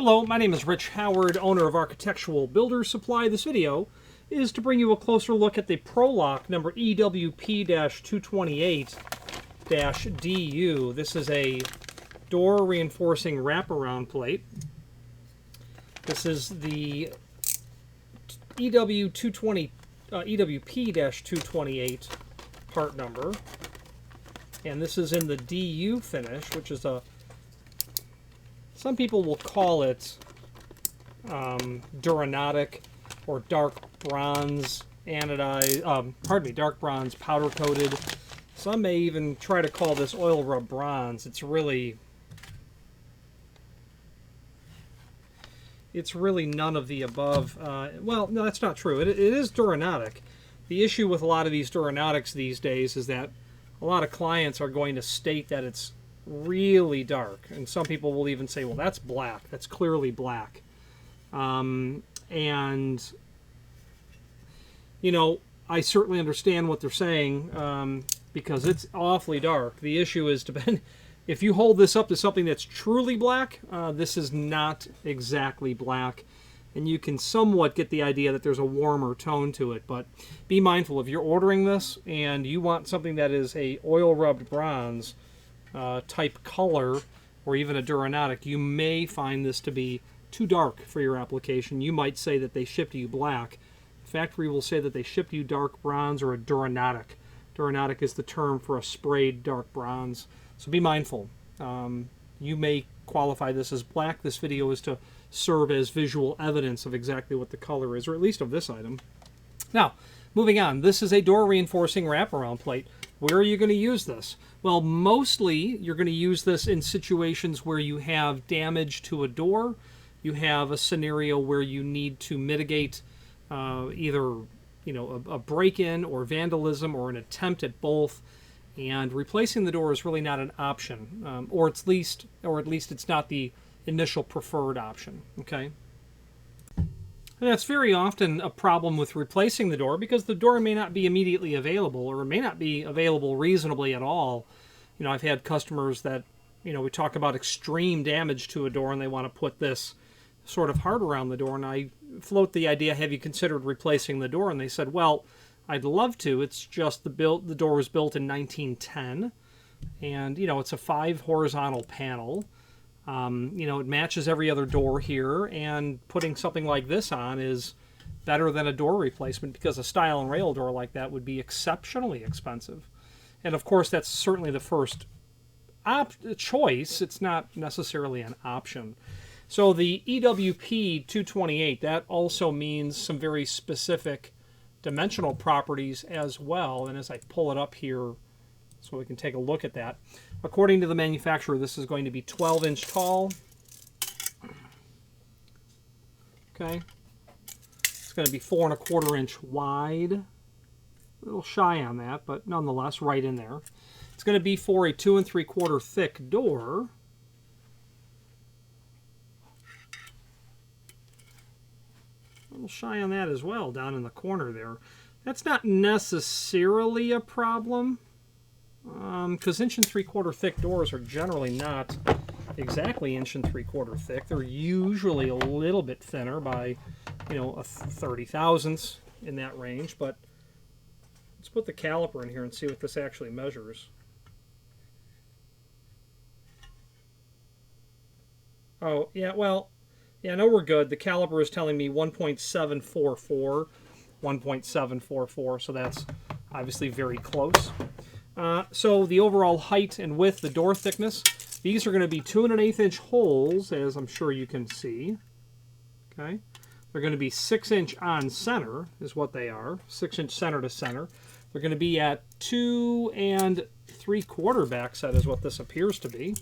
Hello, my name is Rich Howard, owner of Architectural Builders Supply. This video is to bring you a closer look at the ProLock number EWP-228-DU. This is a door reinforcing wraparound plate. This is the EWP-228 part number. And this is in the DU finish, which is some people will call it Duronodic or dark bronze anodized, dark bronze powder coated. Some may even try to call this oil rub bronze. It's really none of the above. Well, no, that's not true. It is Duronodic. The issue with a lot of these Duronodics these days is that a lot of clients are going to state that it's really dark, and some people will even say, well, that's black, that's clearly black. And you know, I certainly understand what they're saying, because it's awfully dark. The issue is, if you hold this up to something that's truly black, this is not exactly black, and you can somewhat get the idea that there's a warmer tone to it. But be mindful, if you're ordering this and you want something that is a oil rubbed bronze type color, or even a Duronodic, you may find this to be too dark for your application. You might say that they shipped you black. The factory will say that they shipped you dark bronze or a Duronodic. Duronodic is the term for a sprayed dark bronze. So be mindful. You may qualify this as black. This video is to serve as visual evidence of exactly what the color is, or at least of this item. Now, moving on. This is a door reinforcing wraparound plate. Where are you going to use this? Well, mostly you're going to use this in situations where you have damage to a door. You have a scenario where you need to mitigate either a break-in or vandalism, or an attempt at both. And replacing the door is really not an option, or at least it's not the initial preferred option. Okay. And that's very often a problem with replacing the door, because the door may not be immediately available, or it may not be available reasonably at all. You know, I've had customers that, we talk about extreme damage to a door and they want to put this sort of heart around the door, and I float the idea, have you considered replacing the door? And they said, well, I'd love to. It's just the door was built in 1910, and, it's a 5 horizontal panel. It matches every other door here, and putting something like this on is better than a door replacement, because a stile and rail door like that would be exceptionally expensive. And of course, that's certainly the first choice. It's not necessarily an option. So the EWP 228, that also means some very specific dimensional properties as well. And as I pull it up here so we can take a look at that, according to the manufacturer, this is going to be 12-inch tall. Okay. It's going to be 4 1/4-inch wide. A little shy on that, but nonetheless right in there. It's going to be for a 2 3/4 thick door. A little shy on that as well, down in the corner there. That's not necessarily a problem, because 1 3/4 thick doors are generally not exactly 1 3/4 thick. They're usually a little bit thinner by, a 30 thousandths in that range. But let's put the caliper in here and see what this actually measures. Oh, yeah, well, yeah, no, we're good. The caliper is telling me 1.744. 1.744, so that's obviously very close. So the overall height and width, the door thickness, these are going to be 2 1/8-inch holes, as I'm sure you can see. Okay, they're going to be 6-inch on center, is what they are. 6-inch center to center. They're going to be at 2 3/4 backset, is what this appears to be.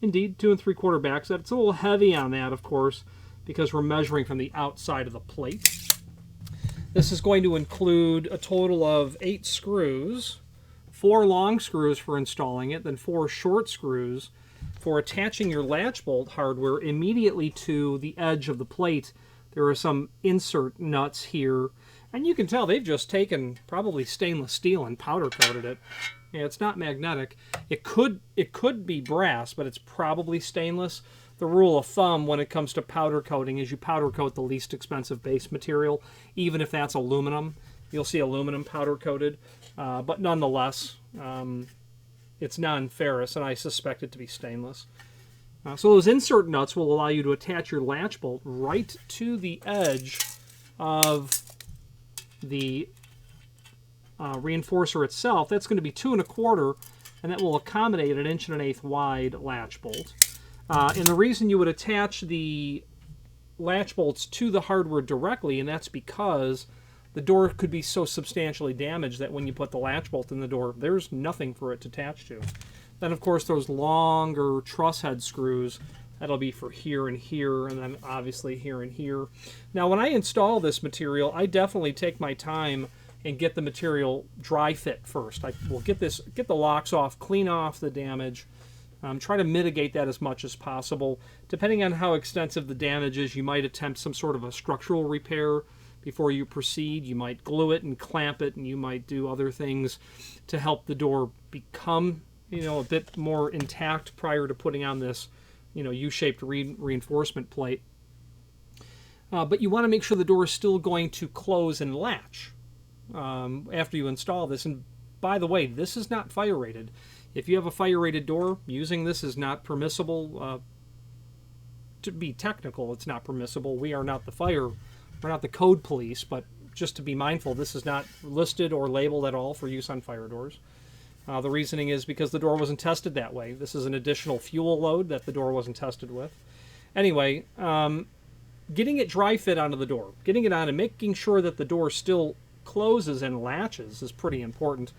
Indeed, 2 3/4 backset. It's a little heavy on that, of course, because we're measuring from the outside of the plate. This is going to include a total of 8 screws, 4 long screws for installing it, then 4 short screws for attaching your latch bolt hardware immediately to the edge of the plate. There are some insert nuts here, and you can tell they've just taken probably stainless steel and powder coated it. Yeah, it's not magnetic. It could be brass, but it's probably stainless. the rule of thumb when it comes to powder coating is you powder coat the least expensive base material, even if that's aluminum. You'll see aluminum powder coated, but nonetheless, it's non-ferrous, and I suspect it to be stainless. So those insert nuts will allow you to attach your latch bolt right to the edge of the reinforcer itself. That's going to be 2 1/4, and that will accommodate an 1 1/8 wide latch bolt. And the reason you would attach the latch bolts to the hardware directly, and that's because the door could be so substantially damaged that when you put the latch bolt in the door, there's nothing for it to attach to. Then, of course, those longer truss head screws, that'll be for here and here, and then obviously here and here. Now, when I install this material, I definitely take my time and get the material dry fit first. I will get the locks off, clean off the damage, try to mitigate that as much as possible. Depending on how extensive the damage is, you might attempt some sort of a structural repair before you proceed. You might glue it and clamp it, and you might do other things to help the door become, a bit more intact prior to putting on this, U-shaped reinforcement plate. But you want to make sure the door is still going to close and latch after you install this. And by the way, this is not fire rated. If you have a fire rated door, using this is not permissible. To be technical, it's not permissible. We are not we're not the code police, but just to be mindful, this is not listed or labeled at all for use on fire doors. The reasoning is because the door wasn't tested that way. This is an additional fuel load that the door wasn't tested with. Anyway, getting it dry fit onto the door, getting it on and making sure that the door still closes and latches is pretty important.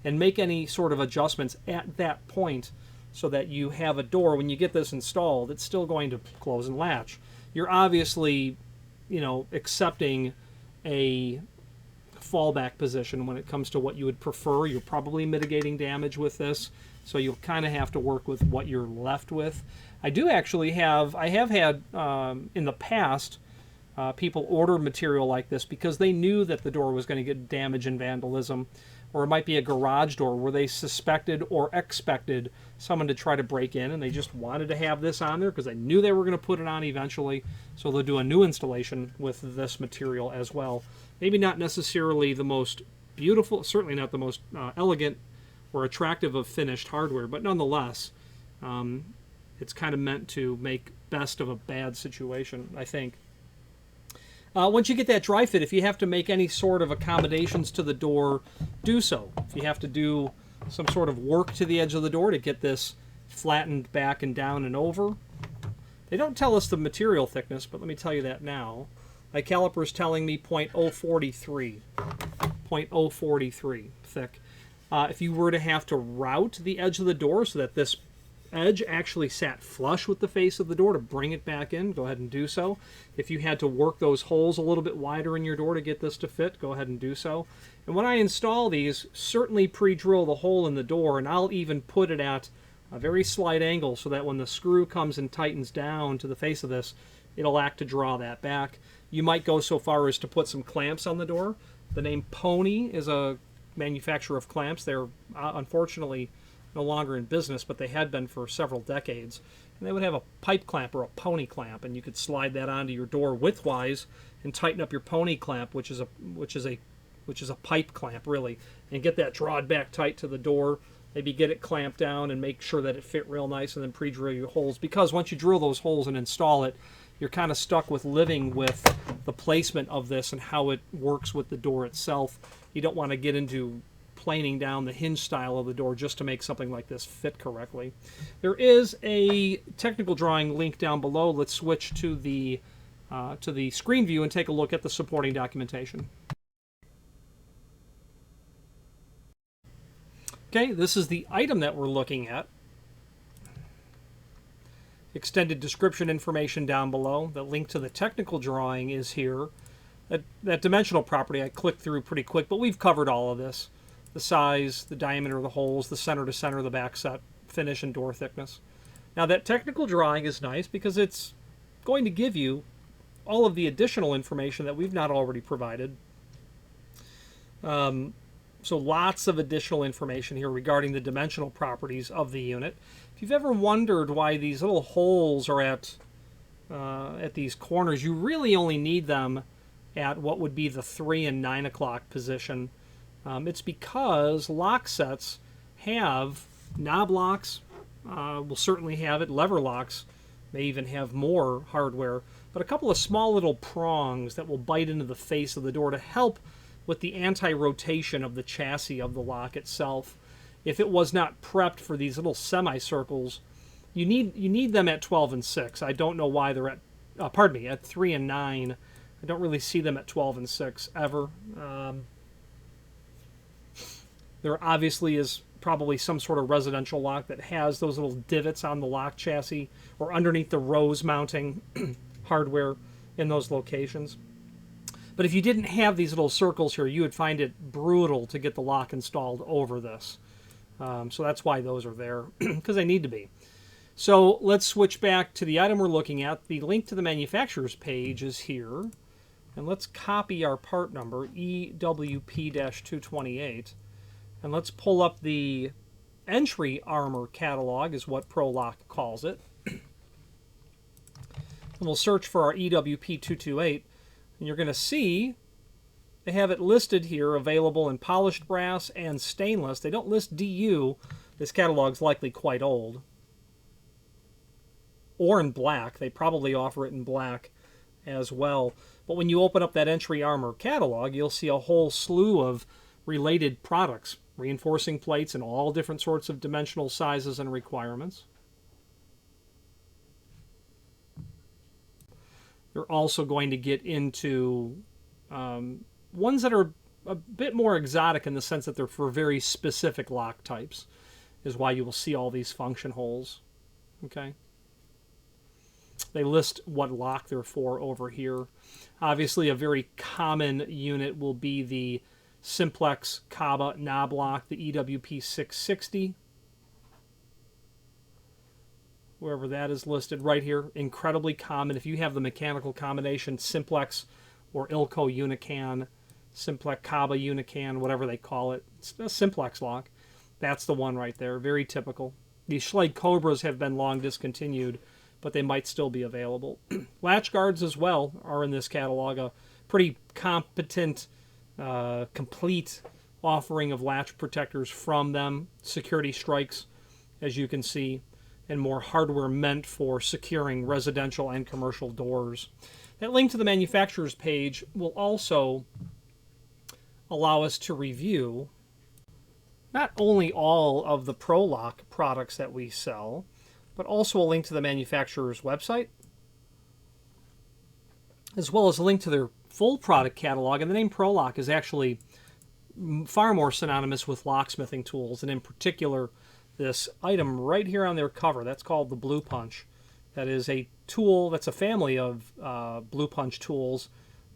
And make any sort of adjustments at that point so that you have a door, when you get this installed, it's still going to close and latch. You're obviously, accepting a fallback position when it comes to what you would prefer. You're probably mitigating damage with this, so you'll kind of have to work with what you're left with. I have had in the past people order material like this because they knew that the door was going to get damage and vandalism, or it might be a garage door where they suspected or expected someone to try to break in, and they just wanted to have this on there because they knew they were going to put it on eventually, so they'll do a new installation with this material as well. Maybe not necessarily the most beautiful, certainly not the most elegant or attractive of finished hardware, but nonetheless, it's kind of meant to make best of a bad situation, I think. Once you get that dry fit, if you have to make any sort of accommodations to the door, do so. If you have to do some sort of work to the edge of the door to get this flattened back and down and over. They don't tell us the material thickness, but let me tell you that now. My caliper is telling me 0.043. 0.043 thick. If you were to have to route the edge of the door so that this edge actually sat flush with the face of the door to bring it back in, go ahead and do so. If you had to work those holes a little bit wider in your door to get this to fit, go ahead and do so. And when I install these, certainly pre-drill the hole in the door, and I'll even put it at a very slight angle so that when the screw comes and tightens down to the face of this, it'll act to draw that back. You might go so far as to put some clamps on the door. The name Pony is a manufacturer of clamps. They're unfortunately no longer in business, but they had been for several decades. And they would have a pipe clamp or a pony clamp, and you could slide that onto your door widthwise and tighten up your pony clamp, which is a pipe clamp really, and get that drawed back tight to the door. Maybe get it clamped down and make sure that it fit real nice, and then pre-drill your holes. Because once you drill those holes and install it, you're kind of stuck with living with the placement of this and how it works with the door itself. You don't want to get into planing down the hinge style of the door just to make something like this fit correctly. There is a technical drawing link down below. Let's switch to the screen view and take a look at the supporting documentation. Okay, this is the item that we're looking at. Extended description information down below. The link to the technical drawing is here. That dimensional property I clicked through pretty quick, but we've covered all of this. The size, the diameter of the holes, the center to center of the back set, finish, and door thickness. Now that technical drawing is nice because it's going to give you all of the additional information that we've not already provided. So lots of additional information here regarding the dimensional properties of the unit. If you've ever wondered why these little holes are at these corners, you really only need them at what would be the 3 and 9 o'clock position. It's because lock sets have knob locks, will certainly have it, lever locks may even have more hardware, but a couple of small little prongs that will bite into the face of the door to help with the anti-rotation of the chassis of the lock itself. If it was not prepped for these little semicircles, you need them at 12 and 6. I don't know why they're at, pardon me, at 3 and 9. I don't really see them at 12 and 6 ever. There obviously is probably some sort of residential lock that has those little divots on the lock chassis or underneath the rose mounting hardware in those locations. But if you didn't have these little circles here, you would find it brutal to get the lock installed over this. So that's why those are there, because they need to be. So let's switch back to the item we're looking at. The link to the manufacturer's page is here. And let's copy our part number, EWP-228. And let's pull up the entry armor catalog, is what ProLock calls it. And we'll search for our EWP-228. And you're going to see they have it listed here, available in polished brass and stainless. They don't list DU. This catalog's likely quite old. Or in black. They probably offer it in black as well. But when you open up that entry armor catalog, you'll see a whole slew of related products, reinforcing plates in all different sorts of dimensional sizes and requirements. They're also going to get into ones that are a bit more exotic in the sense that they're for very specific lock types, is why you will see all these function holes. Okay. They list what lock they're for over here. Obviously, a very common unit will be the Simplex Kaba knob lock, the EWP 660. Wherever that is listed right here, incredibly common. If you have the mechanical combination Simplex or Ilco Unican, Simplex Kaba Unican, whatever they call it, it's a Simplex lock. That's the one right there, very typical. These Schlage Cobras have been long discontinued, but they might still be available. Latch guards as well are in this catalog, a pretty competent, complete offering of latch protectors from them. Security strikes, as you can see, and more hardware meant for securing residential and commercial doors. That link to the manufacturer's page will also allow us to review not only all of the ProLock products that we sell, but also a link to the manufacturer's website, as well as a link to their full product catalog. And the name ProLock is actually far more synonymous with locksmithing tools, and in particular, this item right here on their cover, that's called the Blue Punch. That is a tool, that's a family of Blue Punch tools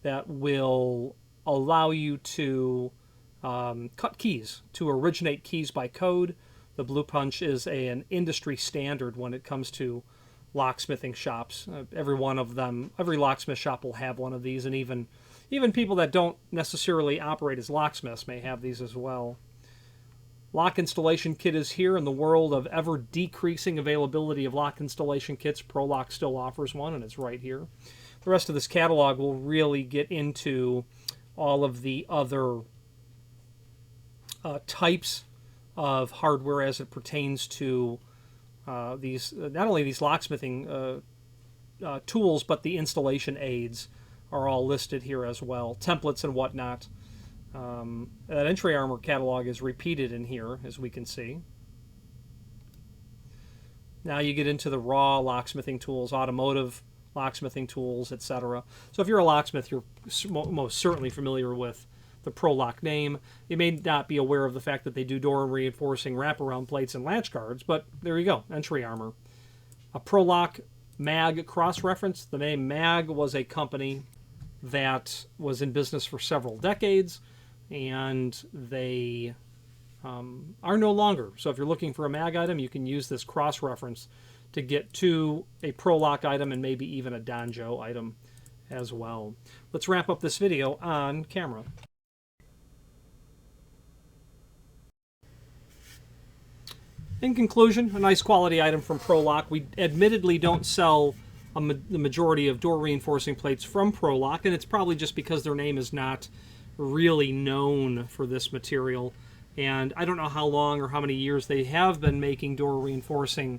that will allow you to cut keys, to originate keys by code. The Blue Punch is an industry standard when it comes to locksmithing shops. Every one of them, every locksmith shop will have one of these, and even people that don't necessarily operate as locksmiths may have these as well. Lock installation kit is here. In the world of ever decreasing availability of lock installation kits, ProLock still offers one, and it's right here. The rest of this catalog will really get into all of the other types of hardware as it pertains to these, not only these locksmithing tools, but the installation aids are all listed here as well, templates and whatnot. That entry armor catalog is repeated in here, as we can see. Now you get into the raw locksmithing tools, automotive locksmithing tools, etc. So if you're a locksmith, you're most certainly familiar with the ProLock name. You may not be aware of the fact that they do door reinforcing wraparound plates and latch guards, but there you go, entry armor. A ProLock MAG cross-reference. The name MAG was a company that was in business for several decades, and they are no longer. So if you're looking for a MAG item, you can use this cross-reference to get to a ProLock item and maybe even a Donjo item as well. Let's wrap up this video on camera. In conclusion, a nice quality item from ProLock. We admittedly don't sell the majority of door reinforcing plates from ProLock, and it's probably just because their name is not really known for this material. And I don't know how long or how many years they have been making door reinforcing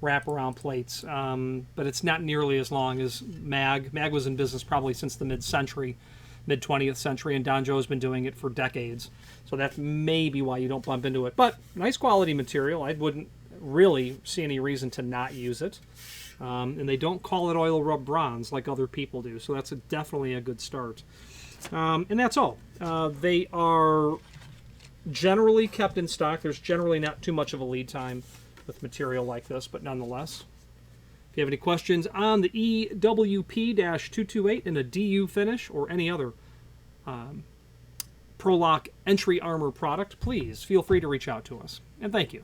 wraparound plates, but it's not nearly as long as MAG. MAG was in business probably since the mid-century, mid-20th century, and Don Joe's been doing it for decades. So that's maybe why you don't bump into it. But nice quality material. I wouldn't really see any reason to not use it. And they don't call it oil rub bronze like other people do, so that's definitely a good start. And that's all. They are generally kept in stock. There's generally not too much of a lead time with material like this, but nonetheless. If you have any questions on the EWP-228 in a DU finish or any other ProLock entry armor product, please feel free to reach out to us. And thank you.